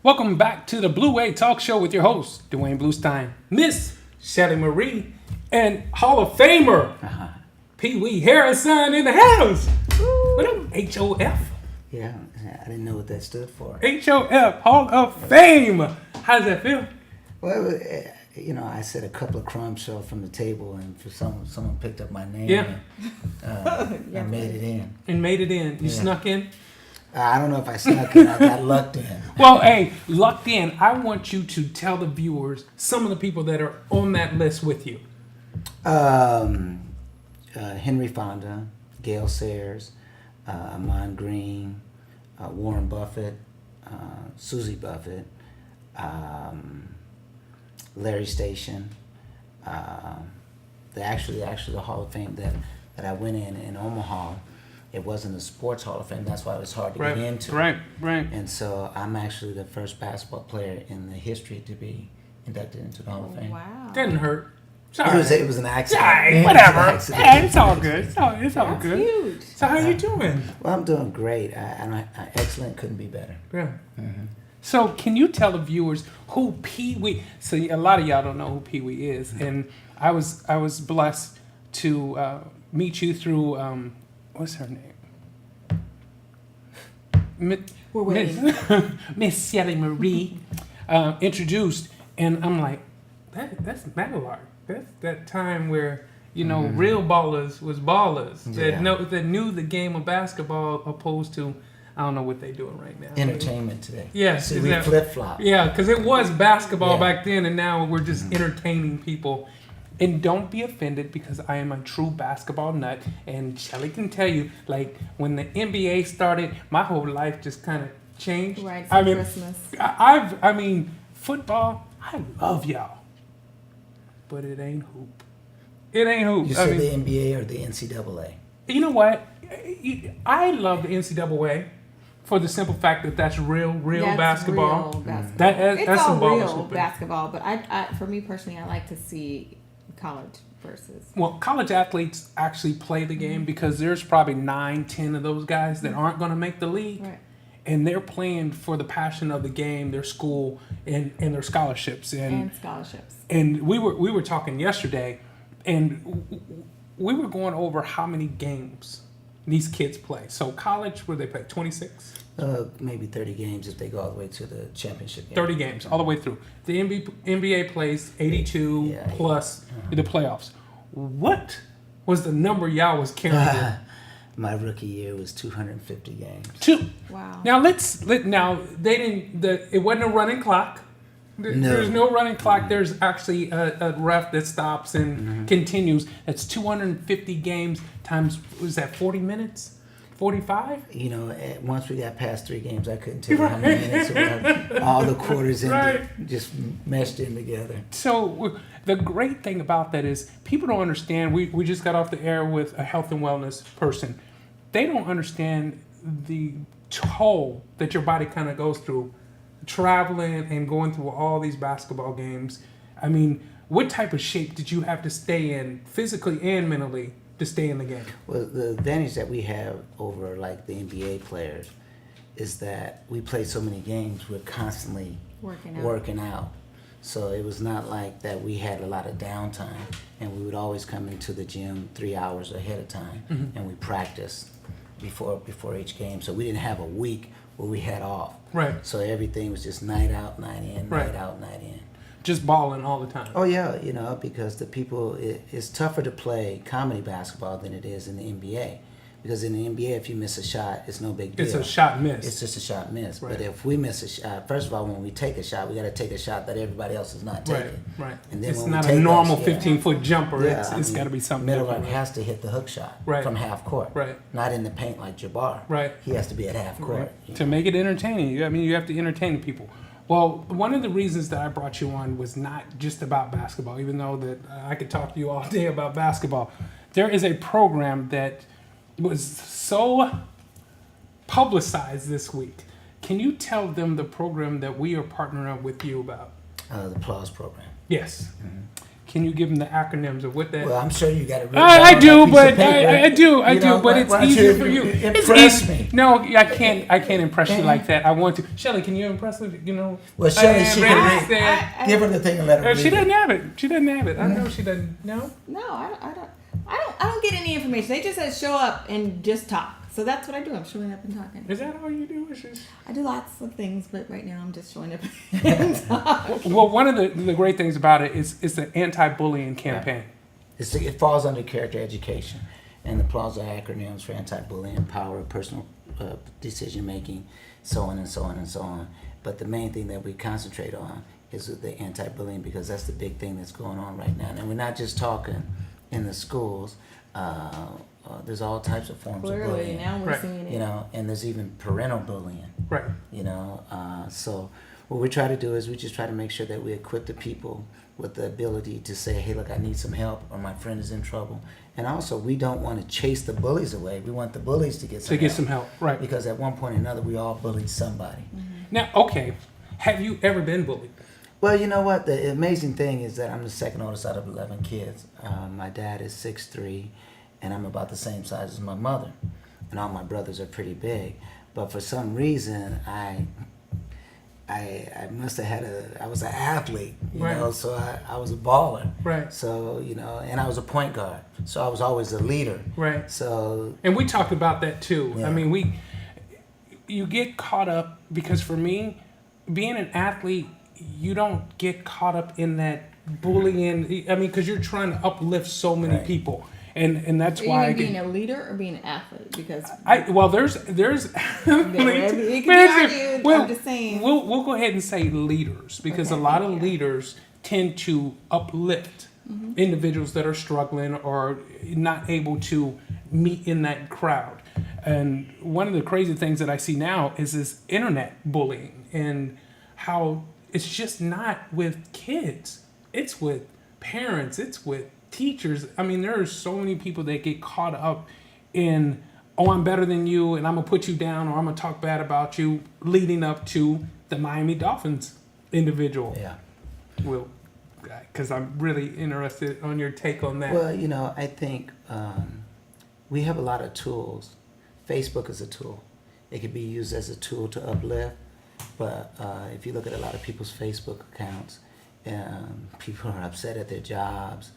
Welcome back to the Blue Way Talk Show with your host, Dwayne Bluestein, Miss Shelly Marie, and Hall of Famer, Pee Wee Harrison in the house. What up, HOF? Yeah, I didn't know what that stood for. HOF, Hall of Fame. How does that feel? Well, I said a couple of crumbs fell from the table, and for someone picked up my name. Yeah. And I made it in. And made it in. You snuck in? I don't know if I snuck in. I got lucked in. Well, hey, lucked in. I want you to tell the viewers some of the people that are on that list with you. Henry Fonda, Gail Sayers, Amon Green, Warren Buffett, Susie Buffett, Larry Station. The Hall of Fame that I went in Omaha. It wasn't a sports Hall of Fame. That's why it was hard to get into. Right. And so I'm actually the first basketball player in the history to be inducted into the Hall of Fame. Wow. Didn't hurt. Sorry. It was an accident. Sorry, whatever. It's all good. It's all That's good. huge. So how you doing? Well, I'm doing great. Excellent. Couldn't be better. Yeah. Mm-hmm. So can you tell the viewers who Pee Wee? So a lot of y'all don't know who Pee Wee is, and I was blessed to meet you through what's her name? We're waiting. Miss Shelly Marie introduced, and I'm like, that's Madeline. That's that time where real ballers was ballers that knew the game of basketball opposed to I don't know what they're doing right now. Entertainment today. Yes, See, we flip-flop. Yeah, because it was basketball back then, and now we're just entertaining people. And don't be offended because I am a true basketball nut, and Shelly can tell you, like when the NBA started, my whole life just kind of changed. Right, Christmas. Football. I love y'all, but it ain't hoop. It ain't hoop. You said the NBA or the NCAA? You know what? I love the NCAA. For the simple fact that that's real basketball. Real basketball. That's it's all some real basketball, but I, for me personally, I like to see college versus. Well, college athletes actually play the game because there's probably 9-10 of those guys that aren't going to make the league. Right. And they're playing for the passion of the game, their school, and their scholarships. And scholarships. And we were talking yesterday, and we were going over how many games these kids play. So college, where they play 26? Maybe 30 games if they go all the way to the championship game. 30 games, all the way through. The NBA plays 82 plus the playoffs. What was the number y'all was carrying? My rookie year was 250 games. Wow. Now they didn't. It wasn't a running clock. There's no running clock. There's actually a ref that stops and continues. That's 250 games times, was that 40 minutes? 45? Once we got past 3 games, I couldn't tell you how many minutes it was. All the quarters just meshed in together. So the great thing about that is people don't understand. We just got off the air with a health and wellness person. They don't understand the toll that your body kind of goes through traveling and going through all these basketball games. I mean, what type of shape did you have to stay in physically and mentally to stay in the game? Well, the advantage that we have over like the NBA players is that we play so many games, we're constantly working out. So it was not like that we had a lot of downtime, and we would always come into the gym 3 hours ahead of time, and we practiced before each game. So we didn't have a week where we had off. Right. So everything was just night out, night in, night out, night in. Just balling all the time. Oh yeah, because the people, it's tougher to play comedy basketball than it is in the NBA. Because in the NBA, if you miss a shot, it's no big deal. It's a shot miss. It's just a shot miss. Right. But if we miss a shot, first of all, when we take a shot, we got to take a shot that everybody else is not taking. Right. And then it's when not we a take normal that, 15-foot jumper. It's got to be something Middle different. has to hit the hook shot from half court. Right. Not in the paint like Jabbar. Right. He has to be at half court. Right. To make it entertaining. You have to entertain people. Well, one of the reasons that I brought you on was not just about basketball, even though that I could talk to you all day about basketball. There is a program that was so publicized this week. Can you tell them the program that we are partnering up with you about? The Applause program. Yes. Can you give them the acronyms of what that? Well, I'm sure you got it. I do, but I do, but it's easier for you. It's Impress easy. me. No, I can't impress you like that. I want to. Shelly, can you impress her? You know. Well, Shelly, she can can give her the thing and let her read She doesn't it. have it. She doesn't have it. I know she doesn't. No. No, I don't get any information. They just said show up and just talk. So that's what I do. I'm showing up and talking. Is that all you do? Is just... I do lots of things, but right now I'm just showing up and talking. Well, one of the great things about it is it's the anti-bullying campaign. Right. It falls under character education, and the PLAWS are acronyms for anti-bullying, power, personal decision making, so on and so on and so on. But the main thing that we concentrate on is the anti-bullying, because that's the big thing that's going on right now. And we're not just talking in the schools. There's all types of forms of bullying. Now we're seeing it. You know, and there's even parental bullying. Right. You know, so what we try to do is we just try to make sure that we equip the people with the ability to say, hey, look, I need some help, or my friend is in trouble. And also, we don't want to chase the bullies away. We want the bullies to get some help. Right. Because at one point or another, we all bullied somebody. Mm-hmm. Now, okay, have you ever been bullied? Well, you know what? The amazing thing is that I'm the second oldest out of 11 kids. My dad is 6'3", and I'm about the same size as my mother. And all my brothers are pretty big. But for some reason, I must have had I was an athlete, you know, so I was a baller. Right. So, you know, and I was a point guard. So I was always a leader. Right. So. And we talked about that too. Yeah. I mean, you get caught up, because for me, being an athlete, you don't get caught up in that bullying. I mean, because you're trying to uplift so many people. And that's why being a leader or being an athlete, because there's it can be argued. I'm just saying we'll go ahead and say leaders, because a lot of leaders tend to uplift individuals that are struggling or not able to meet in that crowd. And one of the crazy things that I see now is this internet bullying, and how it's just not with kids, it's with parents, it's with teachers. I mean, there are so many people that get caught up in, oh, I'm better than you, and I'm gonna put you down, or I'm gonna talk bad about you, leading up to the Miami Dolphins individual. Yeah. Well, because I'm really interested on your take on that. Well, you know, I think we have a lot of tools. Facebook is a tool. It can be used as a tool to uplift, but if you look at a lot of people's Facebook accounts, people are upset at their jobs.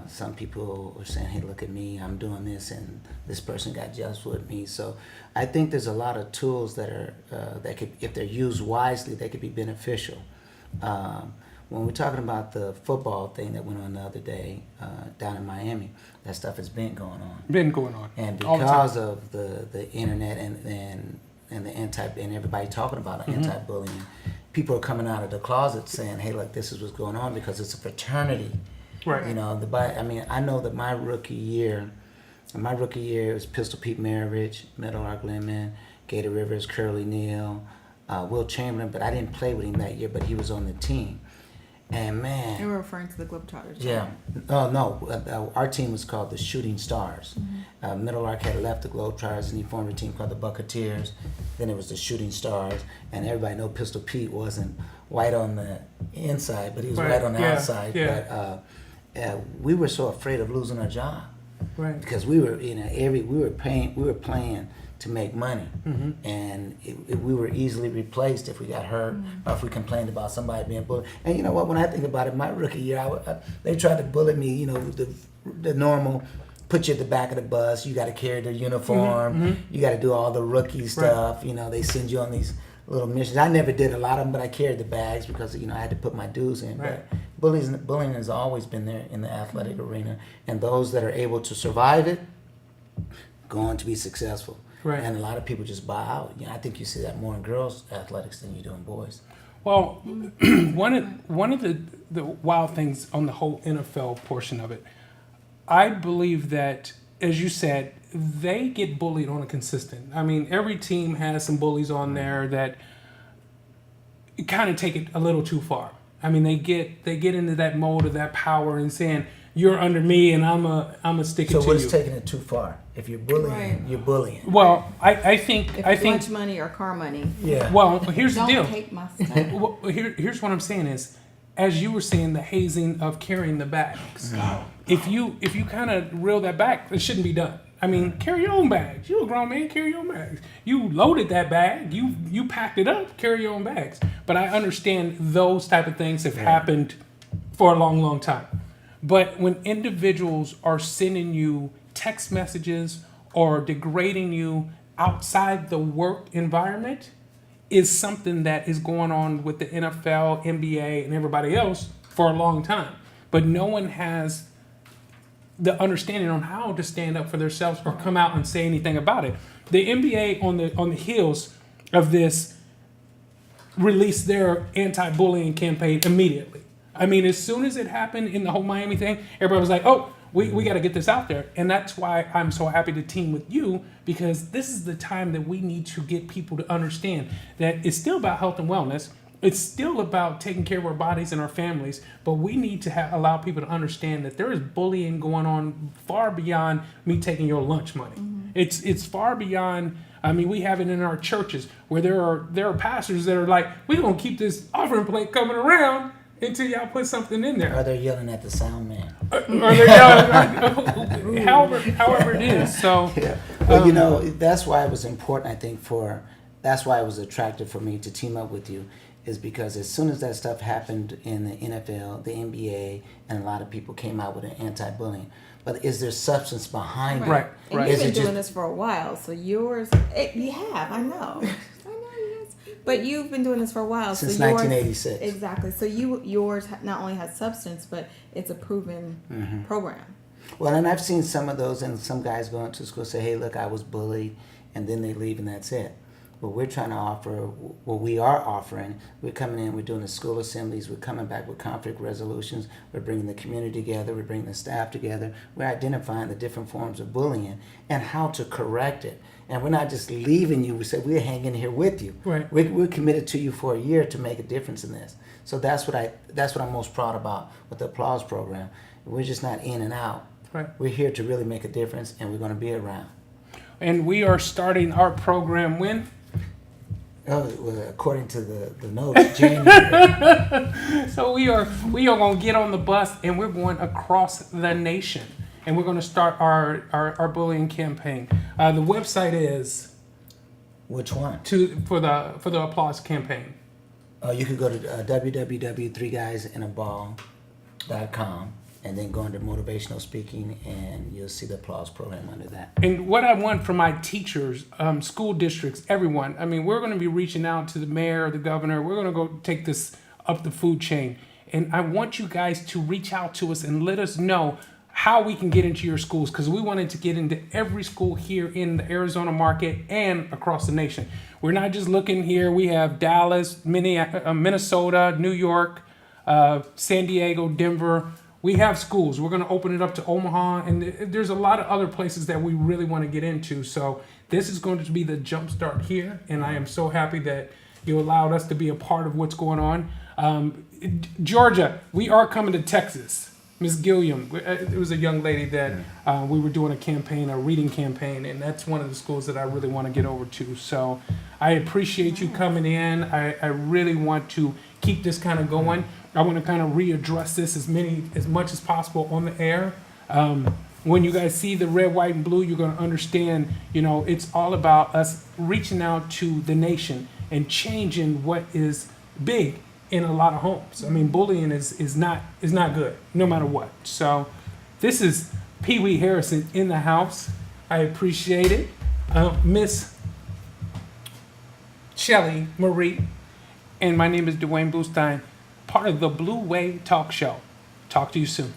Some people are saying, hey, look at me, I'm doing this, and this person got jealous with me. So I think there's a lot of tools that are that could, if they're used wisely, they could be beneficial. When we're talking about the football thing that went on the other day down in Miami, that stuff has been going on. And because of the internet and the and everybody talking about anti-bullying, people are coming out of the closet saying, hey, look, this is what's going on, because it's a fraternity. Right. You know, I mean, I know that my rookie year was Pistol Pete Maravich, Meadow Lark Lemon, Gator Rivers, Curly Neal, Will Chamberlain, but I didn't play with him that year, but he was on the team. And man, they were referring to the Globetrotters. Yeah. Oh no, our team was called the Shooting Stars. Middle Lark had left the Globetrotters, and he formed a team called the Bucketeers. Then it was the Shooting Stars, and everybody know Pistol Pete wasn't white on the inside, but he was white on the outside. Yeah. But we were so afraid of losing our job, right? Because we were, you know, we were playing to make money, and we were easily replaced if we got hurt or if we complained about somebody being bullied. And you know what? When I think about it, my rookie year, they tried to bully me. You know, the normal, put you at the back of the bus. You got to carry the uniform. You got to do all the rookie stuff. You know, they send you on these little missions. I never did a lot of them, but I carried the bags because, you know, I had to put my dues in. Right. But bullying has always been there in the athletic arena, and those that are able to survive it go on to be successful. Right. And a lot of people just buy out. You know, I think you see that more in girls athletics than you do in boys. Well, one of the wild things on the whole NFL portion of it, I believe that, as you said, they get bullied on a consistent. I mean, every team has some bullies on there that kind of take it a little too far. I mean, they get into that mode of that power and saying, you're under me and I'm a stick it to you. So what's taking it too far? If you're bullying, you're bullying. Well, I think lunch money or car money. Yeah. Well, here's the deal. Don't take my stuff. Well, here's what I'm saying is, as you were saying, the hazing of carrying the bags. If you kind of reel that back, it shouldn't be done. I mean, carry your own bags. You're a grown man, carry your own bags. You loaded that bag, you packed it up, carry your own bags. But I understand those type of things have happened for a long, long time. But when individuals are sending you text messages or degrading you outside the work environment, is something that is going on with the NFL, NBA, and everybody else for a long time. But no one has the understanding on how to stand up for themselves or come out and say anything about it. The NBA on the heels of this released their anti-bullying campaign immediately. I mean, as soon as it happened in the whole Miami thing, everybody was like, oh, we got to get this out there. And that's why I'm so happy to team with you, because this is the time that we need to get people to understand that it's still about health and wellness. It's still about taking care of our bodies and our families, but we need to allow people to understand that there is bullying going on far beyond me taking your lunch money. It's far beyond. I mean, we have it in our churches where there are pastors that are like, we're gonna keep this offering plate coming around until y'all put something in there. Or they're yelling at the sound man. Or they're yelling, however it is. So, Well, that's why it was important. I think that's why it was attractive for me to team up with you, is because as soon as that stuff happened in the NFL, the NBA, and a lot of people came out with an anti-bullying. But is there substance behind it? Right. And you've been doing this for a while, so you have, I know. But you've been doing this for a while. Since so 1986. Exactly. So yours not only has substance, but it's a proven program. Well, and I've seen some of those, and some guys going to school say, hey, look, I was bullied, and then they leave and that's it. But we're trying to offer, what we are offering, we're coming in, we're doing the school assemblies, we're coming back with conflict resolutions, we're bringing the community together, we're bringing the staff together, we're identifying the different forms of bullying and how to correct it. And we're not just leaving you, we say we're hanging here with you. Right. We're committed to you for a year to make a difference in this. So that's what I'm most proud about with the Applause program. We're just not in and out. Right. We're here to really make a difference, and we're going to be around. And we are starting our program when? Oh, well, according to the notes, January. So we are going to get on the bus and we're going across the nation, and we're going to start our bullying campaign. The website is Which one? for the Applause campaign. Oh, you could go to www.3guysinaball.com and then go under motivational speaking, and you'll see the Applause program under that. And what I want from my teachers, school districts, everyone, I mean, we're going to be reaching out to the mayor, the governor. We're going to go take this up the food chain. And I want you guys to reach out to us and let us know how we can get into your schools, because we wanted to get into every school here in the Arizona market and across the nation. We're not just looking here. We have Dallas, Minnesota, New York, San Diego, Denver. We have schools. We're going to open it up to Omaha, and there's a lot of other places that we really want to get into. So this is going to be the jump start here, and I am so happy that you allowed us to be a part of what's going on. Georgia, we are coming to Texas. Miss Gilliam, it was a young lady that we were doing a reading campaign, and that's one of the schools that I really want to get over to. So I appreciate you coming in. I really want to keep this kind of going. I want to kind of readdress this as much as possible on the air. When you guys see the red, white, and blue, you're going to understand, it's all about us reaching out to the nation and changing what is big in a lot of homes. I mean, bullying is not good, no matter what. So this is Pee Wee Harrison in the house. I appreciate it. Miss Shelly Marie, and my name is Dwayne Bluestein, part of the Blue Wave Talk Show. Talk to you soon.